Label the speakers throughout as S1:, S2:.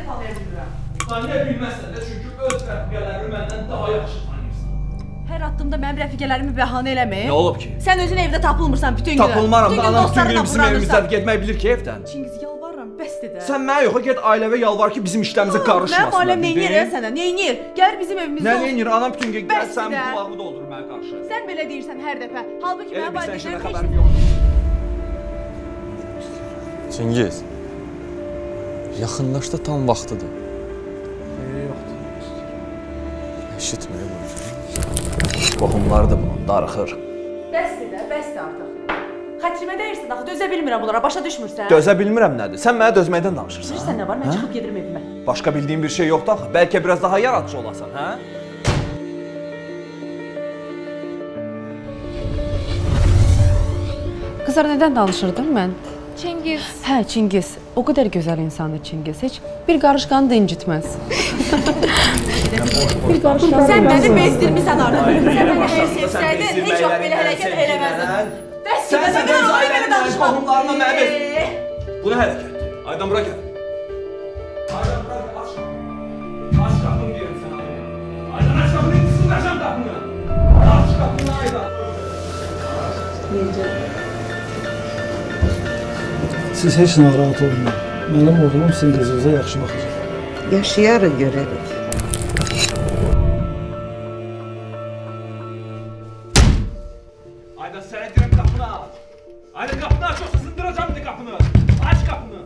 S1: tanıya bilmirəm.
S2: Tanıya bilməzsən də, çünki öz rəfiqələrimi məndən daha yaxşı tanıyırsan.
S1: Hər addımda mənim rəfiqələrimi bəhanə eləmə.
S2: Nə olub ki?
S1: Sən özün evdə tapılmırsan bütün gün.
S2: Tapılmaram da, anam bütün gün bizim evimizdən getmək bilir ki, evdən.
S1: Çingiz, yalvarıram, bəsdir də.
S2: Sən mənə yox, get ailəvə yalvar ki, bizim işlərimizə qarışmasınlar.
S1: Mənim ailəm neynir sənə, neynir? Gəlir bizim evimizdə
S2: olsun. Nə neynir? Anam bütün gün gəl sənin qulağını doldurur mənə qarşı.
S1: Sən belə deyirsən hər dəfə. Halbuki mənim valideynlərim
S2: xəbərim yoxdur.
S3: Çingiz, yaxınlaşda tam vaxtıdır.
S2: Yoxdur.
S3: Eşitməyə qoyacaq.
S2: Qohumları da bunun, darıxır.
S1: Bəsdir artıq. Xətrimə dəyirsən axı, dözə bilmirəm bunlara, başa düşmürsən?
S2: Dözə bilmirəm nədir? Sən mənə dözməkdən danışırsan.
S1: Bilirsən nə var? Mən çıxıb gedirim evimə.
S2: Başqa bildiyim bir şey yoxdur axı. Bəlkə biraz daha yaradıcı olasan, hə?
S4: Qızlar, nədən danışırdım mən?
S5: Çingiz.
S4: Hə, Çingiz. O qədər gözəl insandır Çingiz. Heç bir qarışqanı da incitməz.
S1: Sən məni bezdirmisən artıq. Sən məni sevsəydin, heç vaxt belə hərəkət eləməzdin.
S2: Sən öz ailənin qohumlarına mənə bezdir. Bu nə hərəkətdir? Aydan bura gəl. Aydan bura gəl, aç qapını. Aç qapını deyirəm sənə. Aydan aç qapını, sızdıracam qapını. Aç qapını Aydan.
S6: Siz heç narahat olmayın. Mənim oğlum sizin qızınıza yaxşı baxacaq.
S7: Yaşayarıq, görərik.
S2: Aydan sənə deyirəm qapını aç. Aydan qapını aç, yoxsa sındıracam indi qapını. Aç qapını.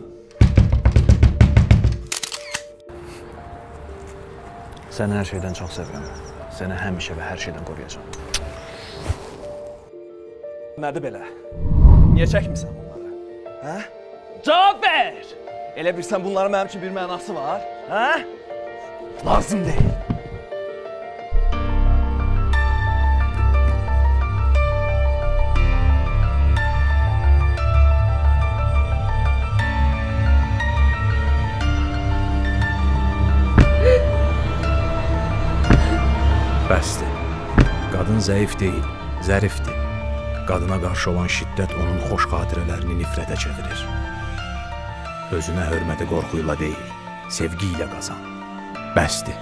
S8: Səni hər şeydən çox sevirəm. Səni həmişə və hər şeydən qoruyacağam.
S2: Nədir belə? Niyə çəkmirsən bunları? Hə? Cavab ver! Elə bilsən bunların mənim üçün bir mənası var? Hə? Lazım deyil.
S8: Bəsdir. Qadın zəif deyil, zərifdir. Qadına qarşı olan şiddət onun xoş xatirələrini nifrətə çevirir. Özünə hörməti qorxuyla deyil, sevgi ilə qazan. Bəsdir.